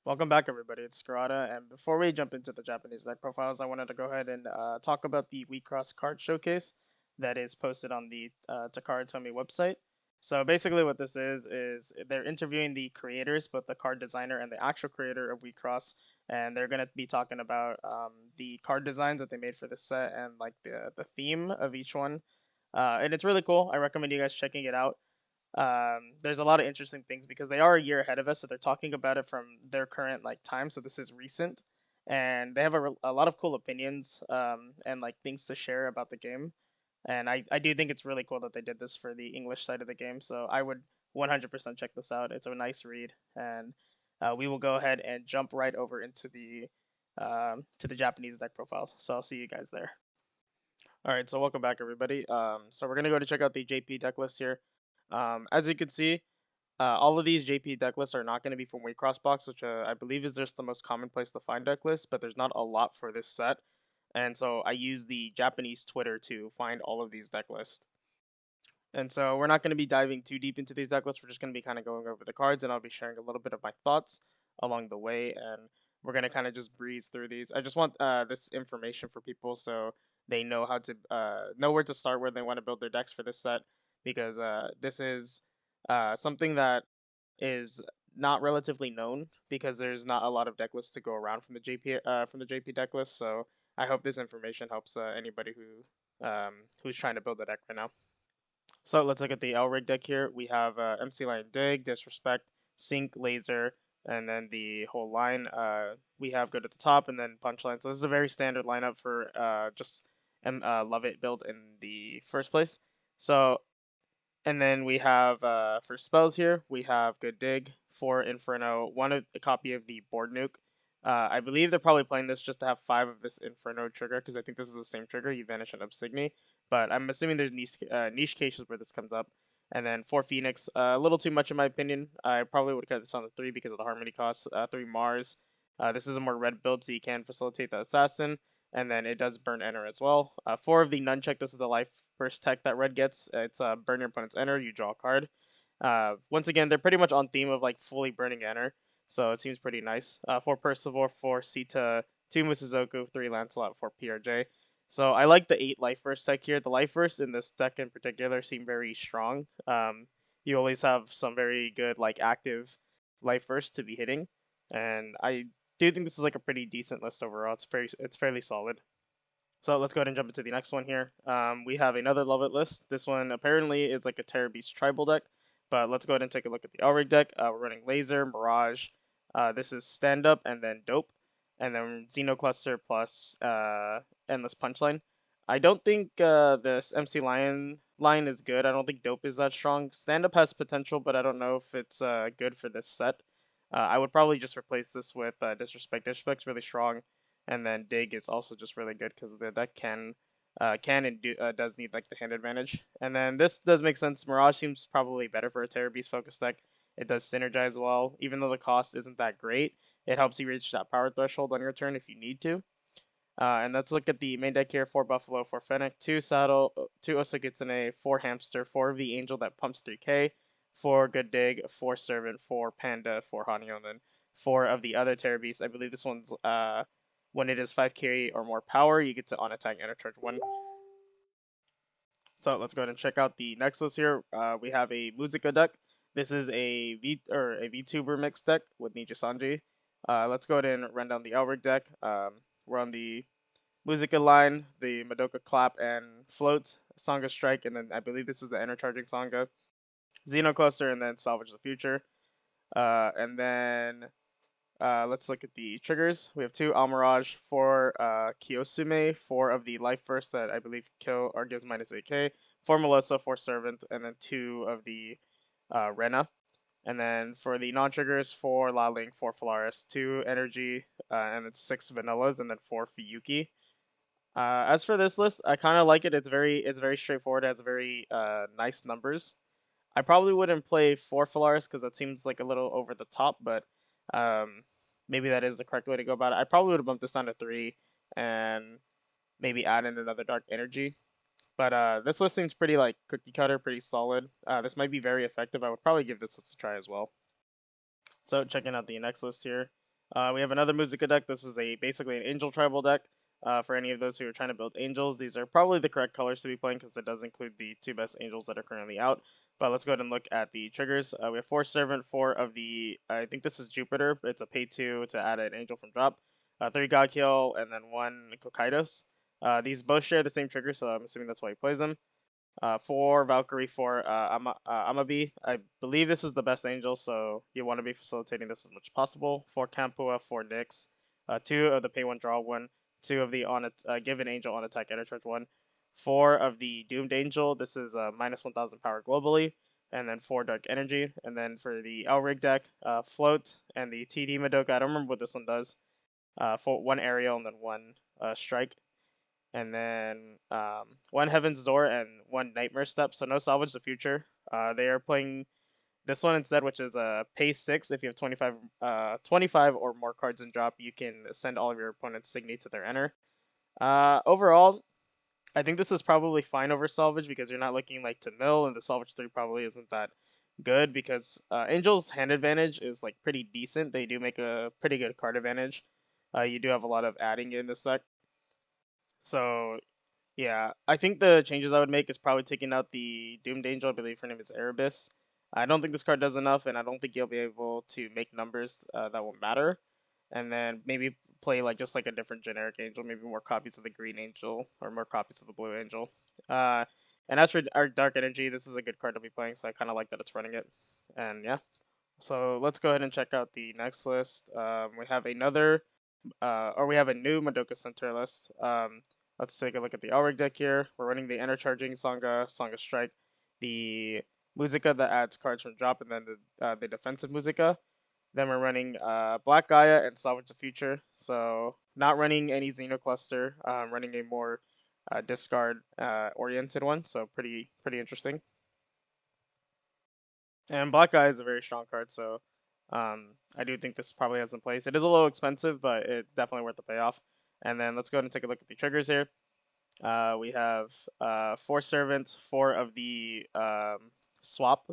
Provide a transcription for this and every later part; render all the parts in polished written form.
Welcome back, everybody. It's Skarada, and before we jump into the Japanese deck profiles, I wanted to go ahead and talk about the Wixoss card showcase that is posted on the Takara Tomy website. So basically, what this is they're interviewing the creators, both the card designer and the actual creator of Wixoss, and they're gonna be talking about the card designs that they made for this set and like the theme of each one. And it's really cool. I recommend you guys checking it out. There's a lot of interesting things because they are a year ahead of us, so they're talking about it from their current like time. So this is recent, and they have a lot of cool opinions and like things to share about the game. And I do think it's really cool that they did this for the English side of the game. So I would 100% check this out. It's a nice read, and we will go ahead and jump right over into the to the Japanese deck profiles. So I'll see you guys there. All right, so welcome back, everybody. So we're gonna go to check out the JP deck list here. As you can see, all of these JP deck lists are not going to be from Waycross Box, which I believe is just the most common place to find deck lists, but there's not a lot for this set. And so I use the Japanese Twitter to find all of these deck lists. And so we're not going to be diving too deep into these deck lists. We're just going to be kind of going over the cards, and I'll be sharing a little bit of my thoughts along the way. And we're going to kind of just breeze through these. I just want this information for people so they know how to know where to start when they want to build their decks for this set, because this is something that is not relatively known because there's not a lot of deck lists to go around from the JP deck list. So I hope this information helps anybody who's trying to build a deck right now. So let's look at the L rig deck here. We have MC Line Dig, Disrespect, Sync, Laser, and then the whole line. We have Go to the Top and then Punchline. So this is a very standard lineup for just Lovit build in the first place. So, and then we have for spells here, we have Good Dig, 4 Inferno, a copy of the Board Nuke. I believe they're probably playing this just to have 5 of this Inferno trigger because I think this is the same trigger. You vanish an Obsigny, but I'm assuming there's niche cases where this comes up. And then 4 Phoenix, a little too much in my opinion. I probably would cut this on the 3 because of the Harmony cost. 3 Mars. This is a more red build, so you can facilitate the Assassin. And then it does burn enter as well. 4 of the Nunchuck, this is the life burst tech that red gets. It's burn your opponent's enter, you draw a card. Once again, they're pretty much on theme of like fully burning enter, so it seems pretty nice. 4 Percival, 4 Sita, 2 Musuzoku, 3 Lancelot, 4 PRJ. So I like the 8 life burst tech here. The life burst in this deck in particular seem very strong. You always have some very good like active life burst to be hitting, and I do think this is like a pretty decent list overall. It's fairly solid. So let's go ahead and jump into the next one here. We have another Love It list. This one apparently is like a Terror Beast tribal deck, but let's go ahead and take a look at the Elrig deck. We're running Laser, Mirage. This is Stand Up and then Dope, and then Xeno Cluster plus Endless Punchline. I don't think this MC Lion line is good. I don't think Dope is that strong. Stand Up has potential, but I don't know if it's good for this set. I would probably just replace this with Disrespect. Disrespect's really strong, and then Dig is also just really good because the deck does need like the hand advantage. And then this does make sense. Mirage seems probably better for a Terror Beast focus deck. It does synergize well, even though the cost isn't that great. It helps you reach that power threshold on your turn if you need to. And let's look at the main deck here: 4 Buffalo, 4 Fennec, 2 Saddle, 2 Osagitsune, 4 Hamster, 4 of the Angel that pumps 3k, 4 Good Dig, 4 Servant, 4 Panda, 4 Hanyo, and then 4 of the other Terror Beasts. I believe this one's when it is 5k or more power, you get to on attack enter charge 1. So let's go ahead and check out the next list here. We have a Muzica deck. This is a VTuber mix deck with Ninja Sanji. Let's go ahead and run down the Elric deck. We're on the Muzica line, the Madoka Clap and Float, Sangha Strike, and then I believe this is the Enter Charging Sangha, Xeno Cluster, and then Salvage the Future. And then let's look at the triggers. We have 2 Almirage, 4 Kiyosume, 4 of the Life Burst that I believe kill or gives minus 8k, 4 Melissa, 4 Servant, and then 2 of the Rena. And then for the non-triggers, 4 La Ling, 4 Polaris, 2 Energy, and then 6 Vanillas, and then 4 Fuyuki. As for this list, I kind of like it. It's very straightforward. It has very nice numbers. I probably wouldn't play 4 Polaris because that seems like a little over the top, but maybe that is the correct way to go about it. I probably would have bumped this down to 3 and maybe add in another Dark Energy. But this list seems pretty like cookie cutter, pretty solid. This might be very effective. I would probably give this list a try as well. So checking out the next list here. We have another Muzica deck. This is basically an Angel Tribal deck. For any of those who are trying to build Angels, these are probably the correct colors to be playing because it does include the two best Angels that are currently out. But let's go ahead and look at the triggers. We have 4 Servant, 4 of the, I think this is Jupiter. It's a pay 2 to add an Angel from drop. 3 Godkill, and then 1 Kokaidos. These both share the same trigger, so I'm assuming that's why he plays them. 4 Valkyrie, 4 Amabi. I believe this is the best angel, so you want to be facilitating this as much as possible. 4 Kampua, 4 Nyx. 2 of the pay 1 draw 1. 2 of the given angel on attack enter charge 1. 4 of the doomed angel. This is minus 1000 power globally. And then 4 dark energy. And then for the Elrig deck, float and the TD Madoka. I don't remember what this one does. For 1 aerial and then 1 strike, and then 1 Heaven's Door and 1 Nightmare Step. So no Salvage the Future. They are playing this one instead, which is a pay 6. If you have 25 or more cards in drop, you can send all of your opponent's Signy to their enter. Overall, I think this is probably fine over Salvage because you're not looking like to mill, and the Salvage 3 probably isn't that good because Angel's hand advantage is like pretty decent. They do make a pretty good card advantage. You do have a lot of adding in this deck. So yeah, I think the changes I would make is probably taking out the Doomed Angel. I believe her name is Erebus. I don't think this card does enough, and I don't think you'll be able to make numbers that will matter. And then maybe play like just like a different generic angel, maybe more copies of the green angel or more copies of the blue angel. Uh, and as for our dark energy, this is a good card to be playing, so I kind of like that it's running it. And yeah, so let's go ahead and check out the next list. We have we have a new Madoka Center list. Let's take a look at the Elrig deck here. We're running the Enter Charging Sangha, Sangha Strike, the Muzica that adds cards from drop, and then the defensive Muzica. Then we're running Black Gaia and Salvage the Future. So not running any Xenocluster, running a more discard oriented one. So pretty interesting. And Black Gaia is a very strong card, so I do think this probably has in place. It is a little expensive, but it's definitely worth the payoff. And then let's go ahead and take a look at the triggers here. We have 4 Servants, 4 of the swap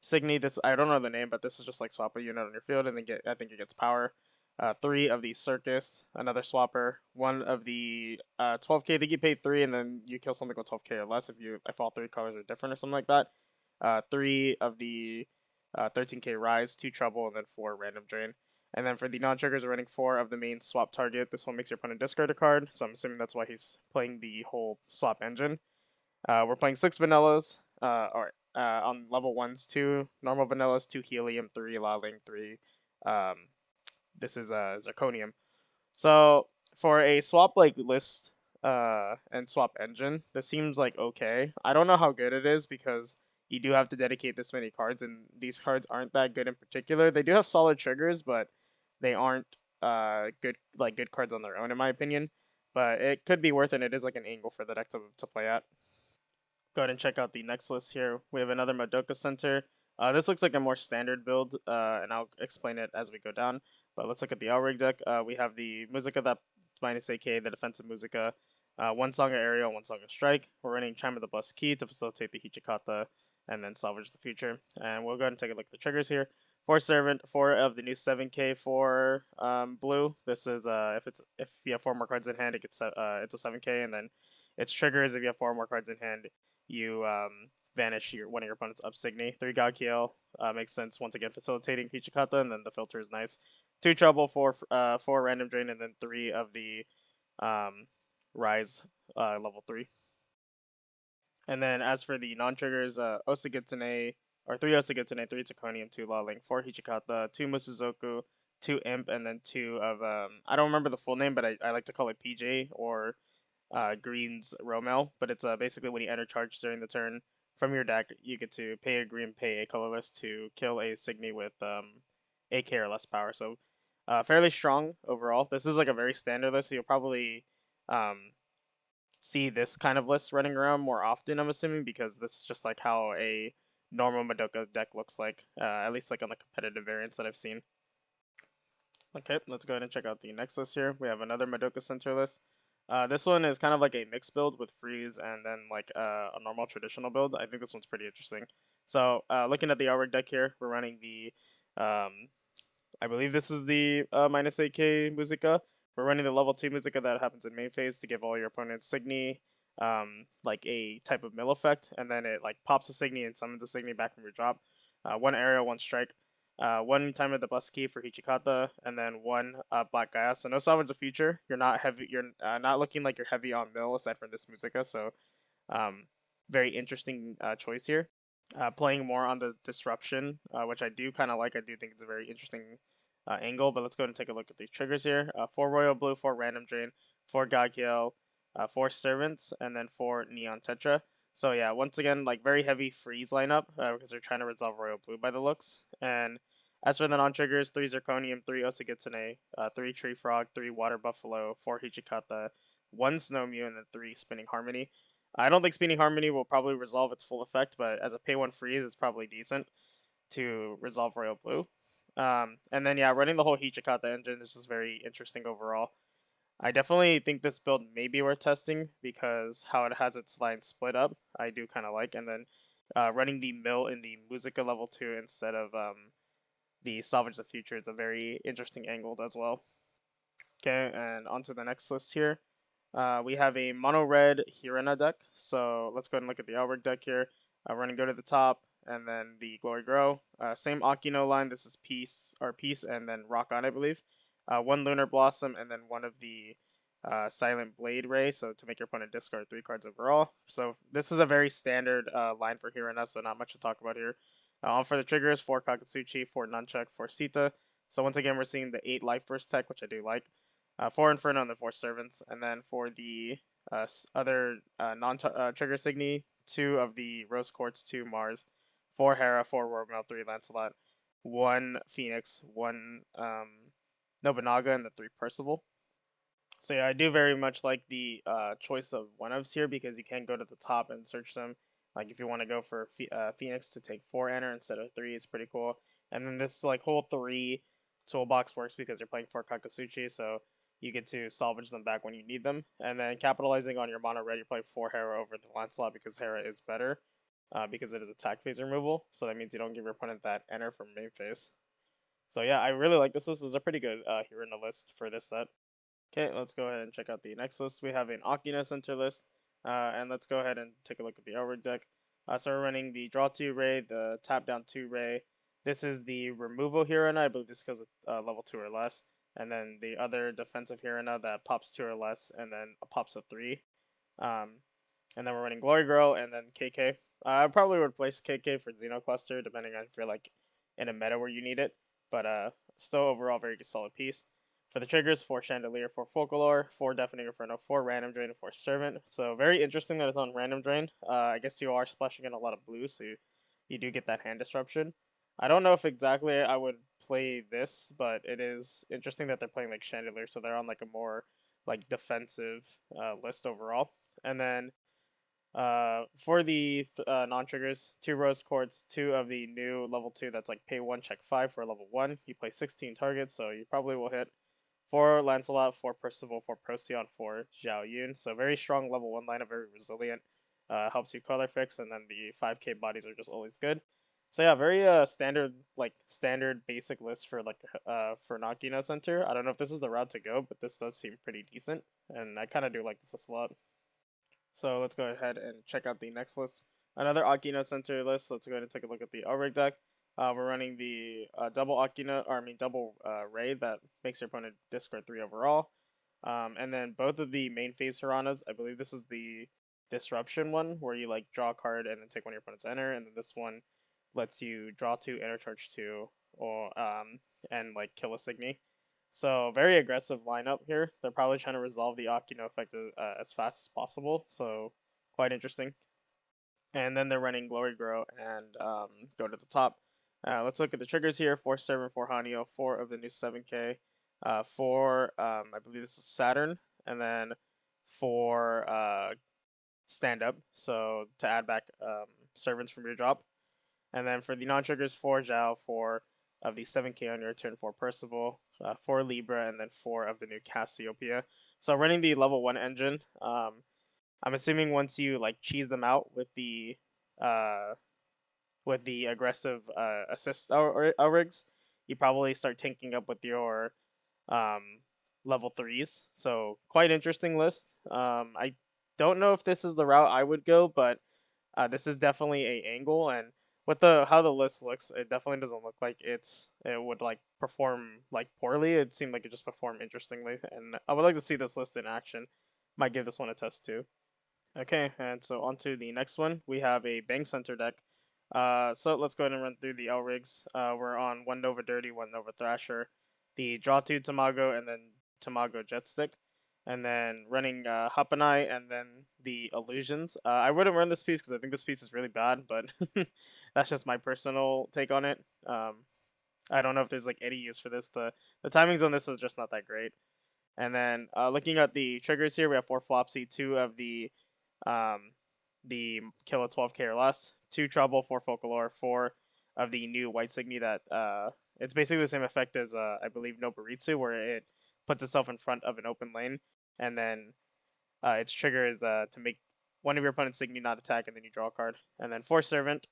Signy. This I don't know the name, but this is just like swap a unit on your field, and then I think it gets power. 3 of the Circus, another swapper. 1 of the 12k. I think you pay 3, and then you kill something with 12k or less if all 3 colors are different or something like that. 3 of the 13k Rise, 2 Trouble, and then 4 Random Drain. And then for the non-triggers, we're running 4 of the main swap target. This one makes your opponent discard a card, so I'm assuming that's why he's playing the whole swap engine. We're playing 6 vanillas, on level 1s, 2 normal vanillas, 2 helium, 3 Laling, 3 this is zirconium. So for a swap like list and swap engine, this seems like okay. I don't know how good it is because you do have to dedicate this many cards, and these cards aren't that good in particular. They do have solid triggers, but they aren't good cards on their own in my opinion. But it could be worth it. It is like an angle for the deck to play at. Go ahead and check out the next list here. We have another Madoka Center. This looks like a more standard build, and I'll explain it as we go down. But let's look at the Elrig deck. We have the Muzica that minus AK, the defensive Muzica, 1 Song of Aerial, 1 Song of Strike. We're running Chime of the Blessed Key to facilitate the Hichikata and then salvage the future. And we'll go ahead and take a look at the triggers here. 4 Servant, 4 of the new 7k for blue. This is if you have 4 more cards in hand, it's a 7k, and then its triggers if you have 4 more cards in hand, you vanish one of your opponent's up Signy. 3 Godkill makes sense. Once again, facilitating Hichikata, and then the filter is nice. 2 Trouble, 4 Random Drain, and then 3 of the Rise level 3. And then as for the non-triggers, Osagitsune, or 3 Osagitsune, 3 Zirconium, 2 Laling, 4 Hichikata, 2 Musuzoku, 2 Imp, and then 2 of, I don't remember the full name, but I like to call it PJ, or Green's Romel, but it's basically when you enter charge during the turn from your deck, you get to pay a green, pay a colorless to kill a Signy with 8k or less power. So fairly strong overall. This is like a very standard list, so you'll probably see this kind of list running around more often, I'm assuming, because this is just like how a normal Madoka deck looks like, at least like on the competitive variants that I've seen. Okay, let's go ahead and check out the next list here. We have another Madoka Center list. This one is kind of like a mixed build with freeze and then like a normal traditional build. I think this one's pretty interesting. So looking at the Elrig deck here, we're running the I believe this is the minus 8k Muzica. We're running the level 2 Muzica that happens in main phase to give all your opponents Signy, like a type of mill effect, and then it like pops a Signy and summons a Signy back from your drop. One aerial, one strike. One time of the bus key for Hichikata, and then one Black Gaia. So no salvage the future. You're not heavy. You're not looking like you're heavy on mill aside from this Muzica. So um, very interesting choice here. Playing more on the disruption, which I do kind of like. I do think it's a very interesting angle. But let's go ahead and take a look at these triggers here. 4 Royal Blue, 4 Random Drain, 4 Gagiel, 4 Servants, and then 4 Neon Tetra. So yeah, once again, like very heavy freeze lineup because they're trying to resolve Royal Blue by the looks. And as for the non-triggers, 3 Zirconium, 3 Osagitsune, 3 Tree Frog, 3 Water Buffalo, 4 Hichikata, 1 Snow Mew, and then 3 Spinning Harmony. I don't think Spinning Harmony will probably resolve its full effect, but as a pay 1 freeze, it's probably decent to resolve Royal Blue. And then yeah, running the whole Hichikata engine is just very interesting overall. I definitely think this build may be worth testing because how it has its lines split up, I do kind of like. And then running the mill in the Muzica level 2 instead of the Salvage the Future is a very interesting angle as well. Okay, and on to the next list here. We have a mono red Hirana deck. So let's go ahead and look at the Elric deck here. We're gonna go to the top and then the Glory Grow. Same Akino line. This is Peace, and then Rock On, I believe. 1 Lunar Blossom, and then one of the Silent Blade Ray. So to make your opponent discard 3 cards overall. So this is a very standard line for Hirana, so not much to talk about here. For the triggers, 4 Kakatsuchi, 4 Nunchuck, 4 Sita. So once again, we're seeing the 8 Life Burst tech, which I do like. 4 Inferno, and then 4 Servants. And then for the other non-trigger Signy, 2 of the Rose Quartz, 2 Mars, 4 Hera, 4 Rorgmel, 3 Lancelot, 1 Phoenix, 1 Nobunaga, and the 3 Percival. So yeah, I do very much like the choice of one-ofs here because you can go to the top and search them. Like if you want to go for Phoenix to take 4 enter instead of 3, it's pretty cool. And then this like whole 3 toolbox works because you're playing 4 Kakasuchi, so you get to salvage them back when you need them. And then capitalizing on your mono red, you play 4 Hera over the Lancelot because Hera is better because it is attack phase removal. So that means you don't give your opponent that enter from main phase. So yeah, I really like this list. This is a pretty good here in the list for this set. Okay, let's go ahead and check out the next list. We have an Akino center list, and let's go ahead and take a look at the Elric deck. So we're running the draw 2 Ray, the tap down 2 Ray. This is the removal Hirana, I believe this goes level 2 or less. And then the other defensive Hirana that pops 2 or less, and then pops a 3. Um, and then we're running Glory Grow, and then KK. I probably would place KK for Xeno Cluster, depending on if you're like in a meta where you need it. But still overall very good solid piece. For the triggers, 4 Chandelier, 4 Folklore, 4 Deafening Inferno, 4 Random Drain, and 4 Servant. So very interesting that it's on Random Drain. I guess you are splashing in a lot of blue, so you do get that hand disruption. I don't know if exactly I would play this, but it is interesting that they're playing like Chandelier, so they're on like a more like defensive list overall. And then for the non-triggers, 2 Rose Quartz, 2 of the new level 2 that's like pay 1, check 5 for level 1. You play 16 targets, so you probably will hit 4 Lancelot, 4 Percival, 4 Procyon, 4 Zhao Yun. So very strong level 1 lineup, very resilient. Helps you color fix, and then the 5k bodies are just always good. So yeah, very standard basic list for like for Nakino Center. I don't know if this is the route to go, but this does seem pretty decent, and I kind of do like this a lot. So let's go ahead and check out the next list. Another Akino Center list. Let's go ahead and take a look at the Elric deck. We're running the double Akino, or I mean double Ray that makes your opponent discard 3 overall. And then both of the main phase Hiranas, I believe this is the Disruption one, where you like draw a card and then take one of your opponent's enter, and then this one lets you draw 2, enter charge 2, or and like kill a Signy. So very aggressive lineup here. They're probably trying to resolve the Akino effect as fast as possible. So quite interesting. And then they're running Glory Grow and go to the top. Let's look at the triggers here. 4 Servant, 4 Hanyo, 4 of the new 7K, 4 I believe this is Saturn, and then 4 Stand Up. So to add back servants from your drop. And then for the non-triggers, 4 Zhao, 4 of the 7k on your turn, 4 Percival, 4 Libra, and then 4 of the new Cassiopeia. So running the level 1 engine, I'm assuming once you like cheese them out with the aggressive assist rigs, you probably start tanking up with your um, level threes. So quite interesting list. I don't know if this is the route I would go, but this is definitely a angle, and with the how the list looks, it definitely doesn't look like it would like perform like poorly. It seemed like it just performed interestingly, and I would like to see this list in action. Might give this one a test too. Okay, and so on to the next one. We have a Bank Center deck. So let's go ahead and run through the L rigs. We're on one Nova Dirty, one Nova Thrasher, the Draw 2 Tamago, and then Tamago Jetstick. And then running Hapanai and then the Illusions. I wouldn't run this piece because I think this piece is really bad, but that's just my personal take on it. I don't know if there's like any use for this. The timings on this is just not that great. And then looking at the triggers here, we have 4 Flopsy, 2 of um, the kill a 12k or less, 2 Trouble, 4 Folklore, 4 of the new White Signy that it's basically the same effect as I believe Noburitsu, where it puts itself in front of an open lane, and then its trigger is to make one of your opponent's Signy not attack, and then you draw a card. And then 4 Servant,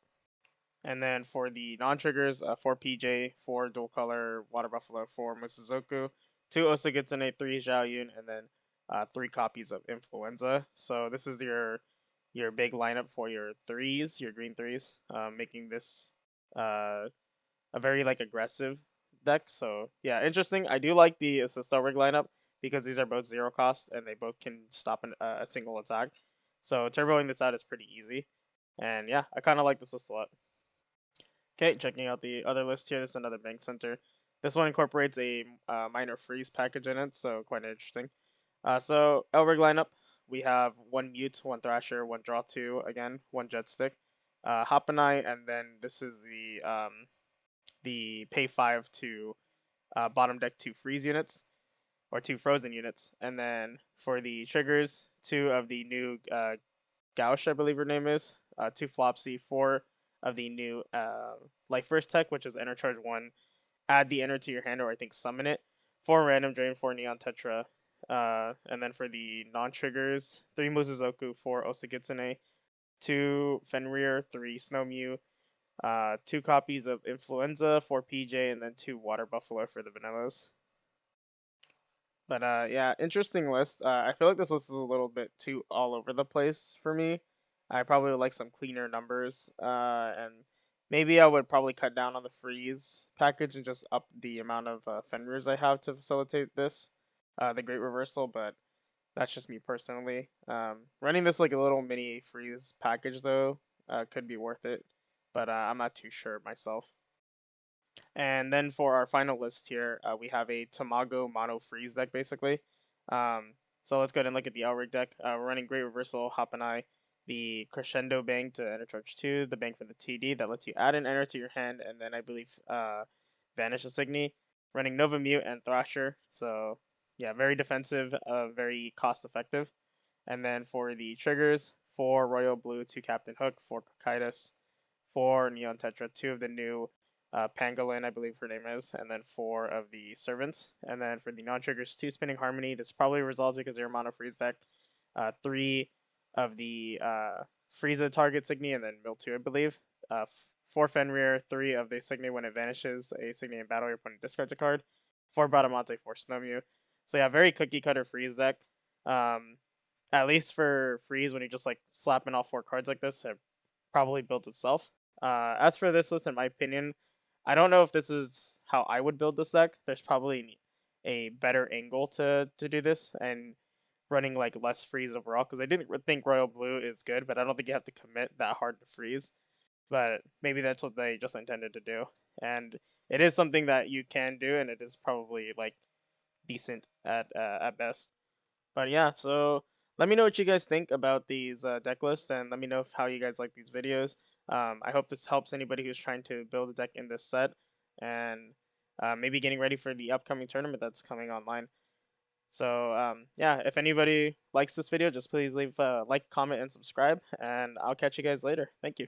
and then for the non-triggers, 4 PJ, 4 Dual Color, Water Buffalo, 4 Musazoku, 2 Osagitsune, 3 Xiaoyun, and then 3 copies of Influenza. So this is your big lineup for your threes, your green threes, making this uh, a very like aggressive deck. So yeah, interesting. I do like the Assista rig lineup because these are both 0 cost and they both can stop a single attack. So turboing this out is pretty easy. And yeah, I kind of like this list a lot. Okay, checking out the other list here. This is another Bank Center. This one incorporates a minor freeze package in it, so quite interesting. So Elrig lineup, we have 1 Mute, 1 Thrasher, 1 Draw 2, again, 1 Jetstick, Hapanai, and then this is the pay 5 to bottom deck 2 freeze units, or 2 frozen units. And then for the triggers, 2 of the new Gauche, I believe her name is, 2 Flopsy, 4 of the new Life First Tech, which is Enter Charge 1. Add the Enter to your hand, or I think summon it. 4 Random Drain, 4 Neon Tetra. And then for the non-triggers, 3 Musuzoku, 4 Osagitsune, 2 Fenrir, 3 Snow Mew, 2 copies of Influenza, 4 PJ, and then 2 Water Buffalo for the vanillas. But yeah, interesting list. I feel like this list is a little bit too all over the place for me. I probably would like some cleaner numbers, and maybe I would probably cut down on the freeze package and just up the amount of Fenrirs I have to facilitate this, the Great Reversal. But that's just me personally. Running this like a little mini freeze package though could be worth it, but I'm not too sure myself. And then for our final list here, we have a Tamago mono freeze deck basically. So let's go ahead and look at the Elrig deck. We're running Great Reversal, Hapanai, the Crescendo Bank to Enter Charge 2, the Bank for the TD that lets you add an Enter to your hand, and then I believe Vanish a Signy. Running Nova Mute and Thrasher. So yeah, very defensive, very cost effective. And then for the triggers, 4 Royal Blue, 2 Captain Hook, 4 Cocytus, 4 Neon Tetra, 2 of the new Pangolin, I believe her name is, and then 4 of the Servants. And then for the non-triggers, 2 Spinning Harmony. This probably resolves it because they're mono freeze deck. 3 of the Frieza target Signy, and then Mill 2, I believe. 4 Fenrir, 3 of the Signy when it vanishes a Signy in battle, your opponent discards a card. 4 Bradamante, 4 Snowmew. So yeah, very cookie cutter freeze deck. At least for freeze, when you're just like slapping off 4 cards like this, it probably built itself. As for this list, in my opinion, I don't know if this is how I would build this deck. There's probably a better angle to do this and running like less freeze overall, because I didn't think Royal Blue is good, but I don't think you have to commit that hard to freeze. But maybe that's what they just intended to do, and it is something that you can do, and it is probably like decent at best. But yeah, so let me know what you guys think about these deck lists, and let me know how you guys like these videos. I hope this helps anybody who's trying to build a deck in this set, and maybe getting ready for the upcoming tournament that's coming online. So yeah, if anybody likes this video, just please leave a like, comment, and subscribe, and I'll catch you guys later. Thank you.